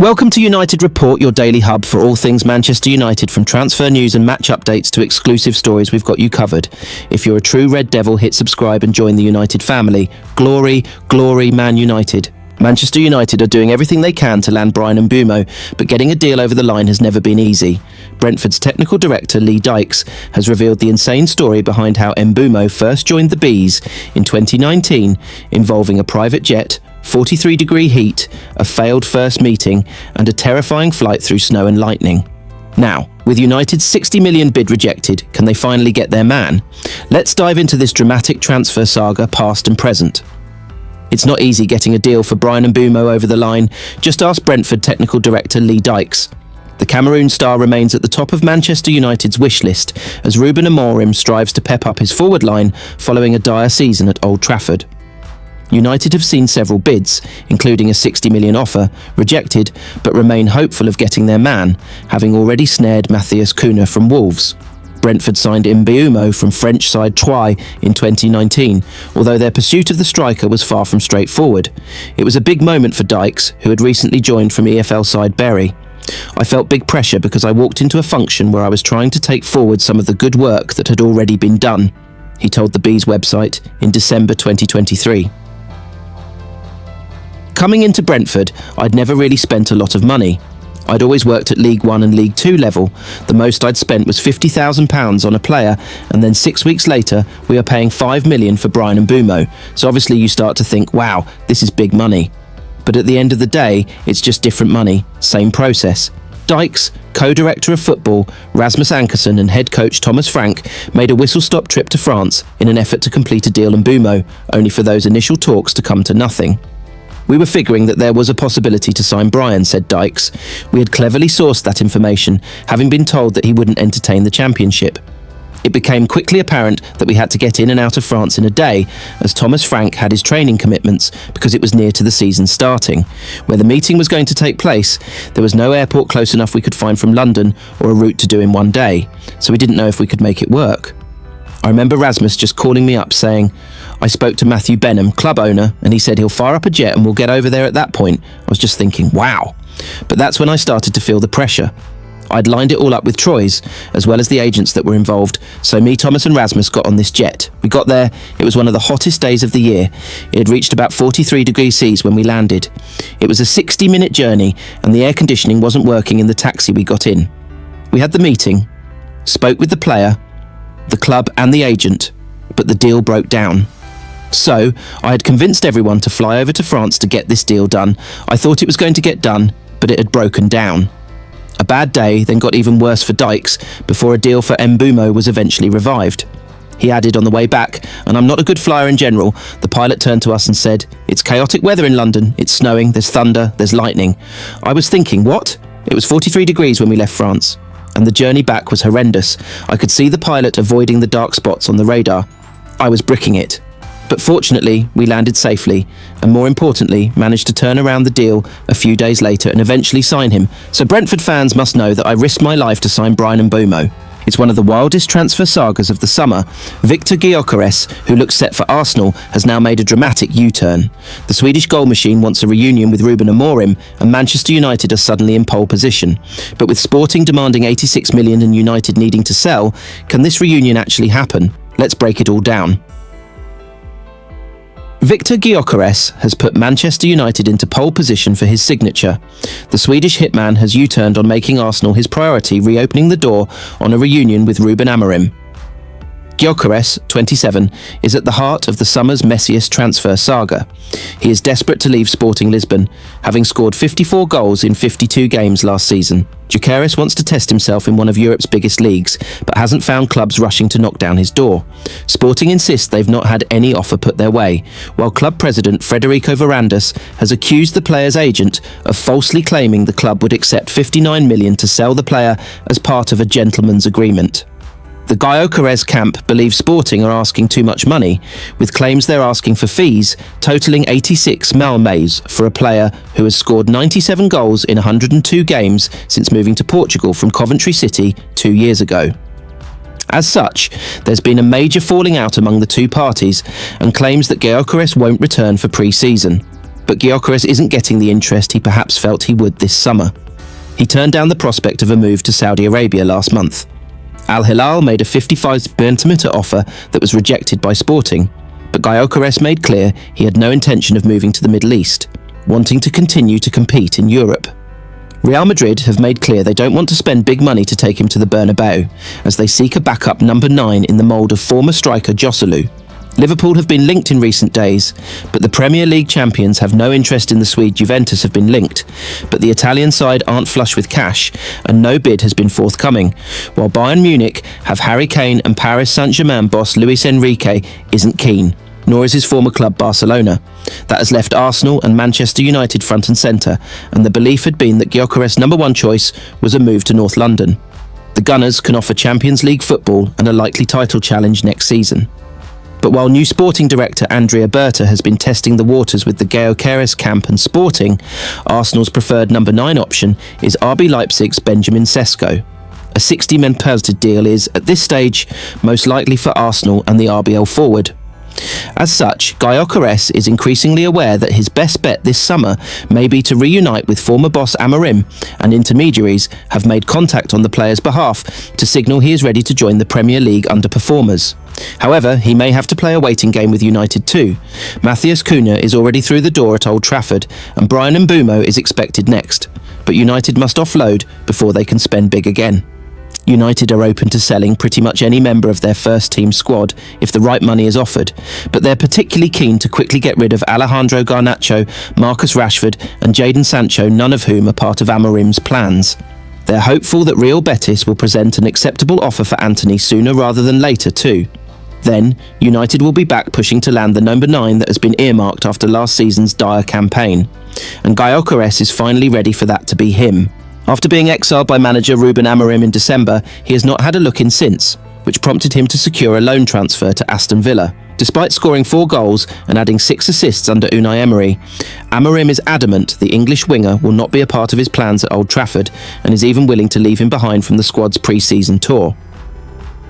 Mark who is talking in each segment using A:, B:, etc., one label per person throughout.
A: Welcome to United Report, your daily hub for all things Manchester United, from transfer news and match updates to exclusive stories. We've got you covered. If you're a true Red Devil, hit subscribe and join the United family. Glory, glory, Man United. Manchester United are doing everything they can to land Bryan Mbeumo, but getting a deal over the line has never been easy. Brentford's technical director Lee Dykes has revealed the insane story behind how Mbeumo first joined the Bees in 2019, involving a private jet, 43-degree heat, a failed first meeting, and a terrifying flight through snow and lightning. Now, with United's 60 million bid rejected, can they finally get their man? Let's dive into this dramatic transfer saga, past and present. It's not easy getting a deal for Bryan Mbeumo over the line. Just ask Brentford technical director Lee Dykes. The Cameroon star remains at the top of Manchester United's wish list as Ruben Amorim strives to pep up his forward line following a dire season at Old Trafford. United have seen several bids, including a 60 million offer, rejected, but remain hopeful of getting their man, having already snared Matthias Cunha from Wolves. Brentford signed Mbeumo from French side Troyes in 2019, although their pursuit of the striker was far from straightforward. It was a big moment for Dykes, who had recently joined from EFL side Bury. I felt big pressure because I walked into a function where I was trying to take forward some of the good work that had already been done, he told the Bees website in December 2023. Coming into Brentford, I'd never really spent a lot of money. I'd always worked at League One and League Two level. The most I'd spent was £50,000 on a player, and then 6 weeks later, we are paying £5 million for Bryan Mbeumo. So obviously you start to think, wow, this is big money. But at the end of the day, it's just different money, same process. Dykes, co-director of football, Rasmus Ankersen, and head coach Thomas Frank made a whistle-stop trip to France in an effort to complete a deal on Mbeumo, only for those initial talks to come to nothing. We were figuring that there was a possibility to sign Bryan, said Dykes. We had cleverly sourced that information, having been told that he wouldn't entertain the championship. It became quickly apparent that we had to get in and out of France in a day, as Thomas Frank had his training commitments because it was near to the season starting. Where the meeting was going to take place, there was no airport close enough we could find from London or a route to do in one day, so we didn't know if we could make it work. I remember Rasmus just calling me up saying, I spoke to Matthew Benham, club owner, and he said he'll fire up a jet and we'll get over there at that point. I was just thinking, wow. But that's when I started to feel the pressure. I'd lined it all up with Troyes, as well as the agents that were involved, so me, Thomas and Rasmus got on this jet. We got there, it was one of the hottest days of the year. It had reached about 43 degrees Celsius when we landed. It was a 60-minute journey, and the air conditioning wasn't working in the taxi we got in. We had the meeting, spoke with the player, the club and the agent, but the deal broke down. So, I had convinced everyone to fly over to France to get this deal done. I thought it was going to get done, but it had broken down. A bad day then got even worse for Dykes before a deal for Mbeumo was eventually revived. He added on the way back, and I'm not a good flyer in general, the pilot turned to us and said, it's chaotic weather in London, it's snowing, there's thunder, there's lightning. I was thinking, what? It was 43 degrees when we left France, and the journey back was horrendous. I could see the pilot avoiding the dark spots on the radar. I was bricking it. But fortunately, we landed safely, and more importantly, managed to turn around the deal a few days later and eventually sign him. So Brentford fans must know that I risked my life to sign Bryan Mbeumo. It's one of the wildest transfer sagas of the summer. Victor Gyokeres, who looks set for Arsenal, has now made a dramatic U-turn. The Swedish goal machine wants a reunion with Ruben Amorim, and Manchester United are suddenly in pole position. But with Sporting demanding 86 million and United needing to sell, can this reunion actually happen? Let's break it all down. Victor Gyokeres has put Manchester United into pole position for his signature. The Swedish hitman has U-turned on making Arsenal his priority, reopening the door on a reunion with Ruben Amorim. Gyokeres, 27, is at the heart of the summer's messiest transfer saga. He is desperate to leave Sporting Lisbon, having scored 54 goals in 52 games last season. Gyokeres wants to test himself in one of Europe's biggest leagues, but hasn't found clubs rushing to knock down his door. Sporting insist they've not had any offer put their way, while club president Frederico Varandas has accused the player's agent of falsely claiming the club would accept 59 million to sell the player as part of a gentleman's agreement. The Gyokeres camp believes Sporting are asking too much money, with claims they're asking for fees totaling 86 millions for a player who has scored 97 goals in 102 games since moving to Portugal from Coventry City 2 years ago. As such, there's been a major falling out among the two parties and claims that Gyokeres won't return for pre-season. but Gyokeres isn't getting the interest he perhaps felt he would this summer. He turned down the prospect of a move to Saudi Arabia last month. Al Hilal made a 55 centimetre offer that was rejected by Sporting, but Gyokeres made clear he had no intention of moving to the Middle East, wanting to continue to compete in Europe. Real Madrid have made clear they don't want to spend big money to take him to the Bernabeu, as they seek a backup number 9 in the mould of former striker Joselu. Liverpool have been linked in recent days, but the Premier League champions have no interest in the Swede. Juventus have been linked, but the Italian side aren't flush with cash, and no bid has been forthcoming, while Bayern Munich have Harry Kane and Paris Saint-Germain boss Luis Enrique isn't keen, nor is his former club Barcelona. That has left Arsenal and Manchester United front and centre, and the belief had been that Gyokeres' number 1 choice was a move to North London. The Gunners can offer Champions League football and a likely title challenge next season. But while new sporting director Andrea Berta has been testing the waters with the Gyokeres camp and Sporting, Arsenal's preferred number 9 option is RB Leipzig's Benjamin Sesko. A 60-man positive deal is, at this stage, most likely for Arsenal and the RBL forward. As such, Gyokeres is increasingly aware that his best bet this summer may be to reunite with former boss Amorim, and intermediaries have made contact on the player's behalf to signal he is ready to join the Premier League underperformers. However, he may have to play a waiting game with United too. Matheus Cunha is already through the door at Old Trafford, and Bryan Mbeumo is expected next, but United must offload before they can spend big again. United are open to selling pretty much any member of their first team squad if the right money is offered, but they're particularly keen to quickly get rid of Alejandro Garnacho, Marcus Rashford and Jadon Sancho, none of whom are part of Amorim's plans. They're hopeful that Real Betis will present an acceptable offer for Antony sooner rather than later too. Then, United will be back pushing to land the number 9 that has been earmarked after last season's dire campaign, and Gyokeres is finally ready for that to be him. After being exiled by manager Ruben Amorim in December, he has not had a look in since, which prompted him to secure a loan transfer to Aston Villa. Despite scoring 4 goals and adding 6 assists under Unai Emery, Amorim is adamant the English winger will not be a part of his plans at Old Trafford, and is even willing to leave him behind from the squad's pre-season tour.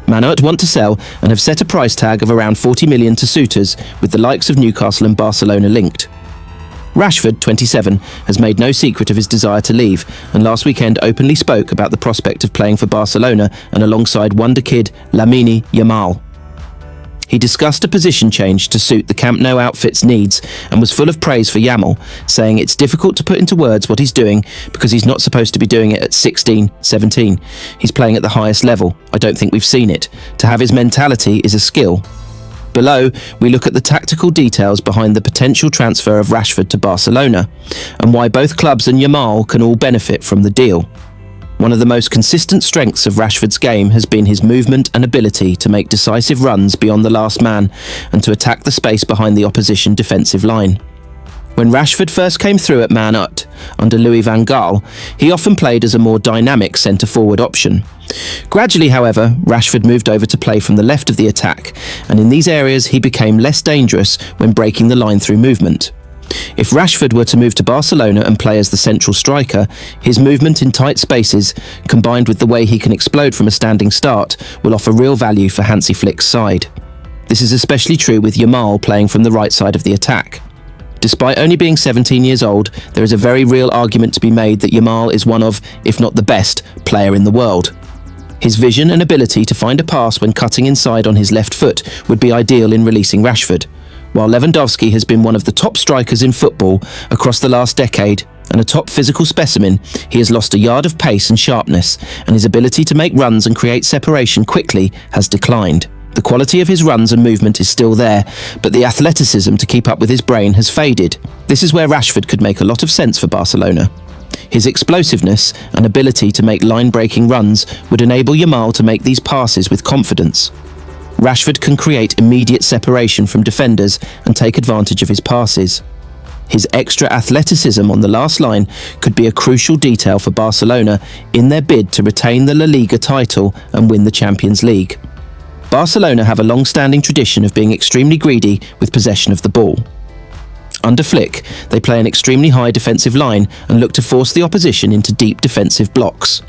A: Man United want to sell and have set a price tag of around 40 million to suitors, with the likes of Newcastle and Barcelona linked. Rashford, 27, has made no secret of his desire to leave, and last weekend openly spoke about the prospect of playing for Barcelona and alongside wonder kid Lamine Yamal. He discussed a position change to suit the Camp Nou outfit's needs and was full of praise for Yamal, saying it's difficult to put into words what he's doing because he's not supposed to be doing it at 16, 17. He's playing at the highest level. I don't think we've seen it. To have his mentality is a skill. Below, we look at the tactical details behind the potential transfer of Rashford to Barcelona and why both clubs and Yamal can all benefit from the deal. One of the most consistent strengths of Rashford's game has been his movement and ability to make decisive runs beyond the last man and to attack the space behind the opposition defensive line. When Rashford first came through at Man Ut under Louis van Gaal, he often played as a more dynamic centre-forward option. Gradually, however, Rashford moved over to play from the left of the attack, and in these areas he became less dangerous when breaking the line through movement. If Rashford were to move to Barcelona and play as the central striker, his movement in tight spaces, combined with the way he can explode from a standing start, will offer real value for Hansi Flick's side. This is especially true with Yamal playing from the right side of the attack. Despite only being 17 years old, there is a very real argument to be made that Yamal is one of, if not the best, player in the world. His vision and ability to find a pass when cutting inside on his left foot would be ideal in releasing Rashford. While Lewandowski has been one of the top strikers in football across the last decade and a top physical specimen, he has lost a yard of pace and sharpness, and his ability to make runs and create separation quickly has declined. The quality of his runs and movement is still there, but the athleticism to keep up with his brain has faded. This is where Rashford could make a lot of sense for Barcelona. His explosiveness and ability to make line-breaking runs would enable Yamal to make these passes with confidence. Rashford can create immediate separation from defenders and take advantage of his passes. His extra athleticism on the last line could be a crucial detail for Barcelona in their bid to retain the La Liga title and win the Champions League. Barcelona have a long-standing tradition of being extremely greedy with possession of the ball. Under Flick, they play an extremely high defensive line and look to force the opposition into deep defensive blocks.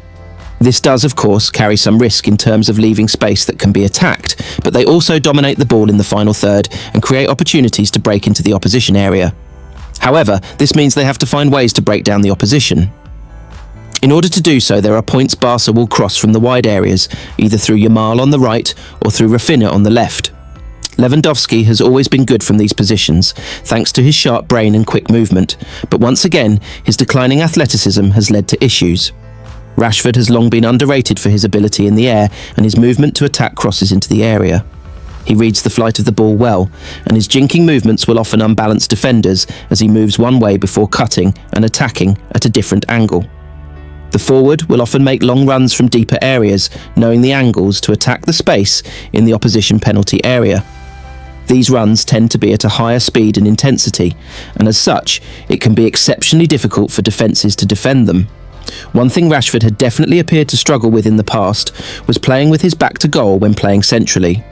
A: This does, of course, carry some risk in terms of leaving space that can be attacked, but they also dominate the ball in the final third and create opportunities to break into the opposition area. However, this means they have to find ways to break down the opposition. In order to do so, there are points Barca will cross from the wide areas, either through Yamal on the right or through Rafinha on the left. Lewandowski has always been good from these positions, thanks to his sharp brain and quick movement, but once again, his declining athleticism has led to issues. Rashford has long been underrated for his ability in the air and his movement to attack crosses into the area. He reads the flight of the ball well, and his jinking movements will often unbalance defenders as he moves one way before cutting and attacking at a different angle. The forward will often make long runs from deeper areas, knowing the angles to attack the space in the opposition penalty area. These runs tend to be at a higher speed and intensity, and as such, it can be exceptionally difficult for defences to defend them. One thing Rashford had definitely appeared to struggle with in the past was playing with his back to goal when playing centrally.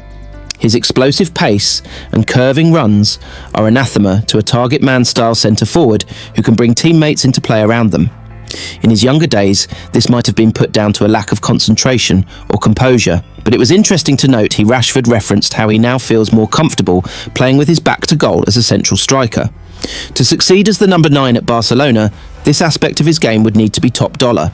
A: His explosive pace and curving runs are anathema to a target man-style centre-forward who can bring teammates into play around them. In his younger days, this might have been put down to a lack of concentration or composure, but it was interesting to note Rashford referenced how he now feels more comfortable playing with his back to goal as a central striker. To succeed as the number 9 at Barcelona, this aspect of his game would need to be top dollar.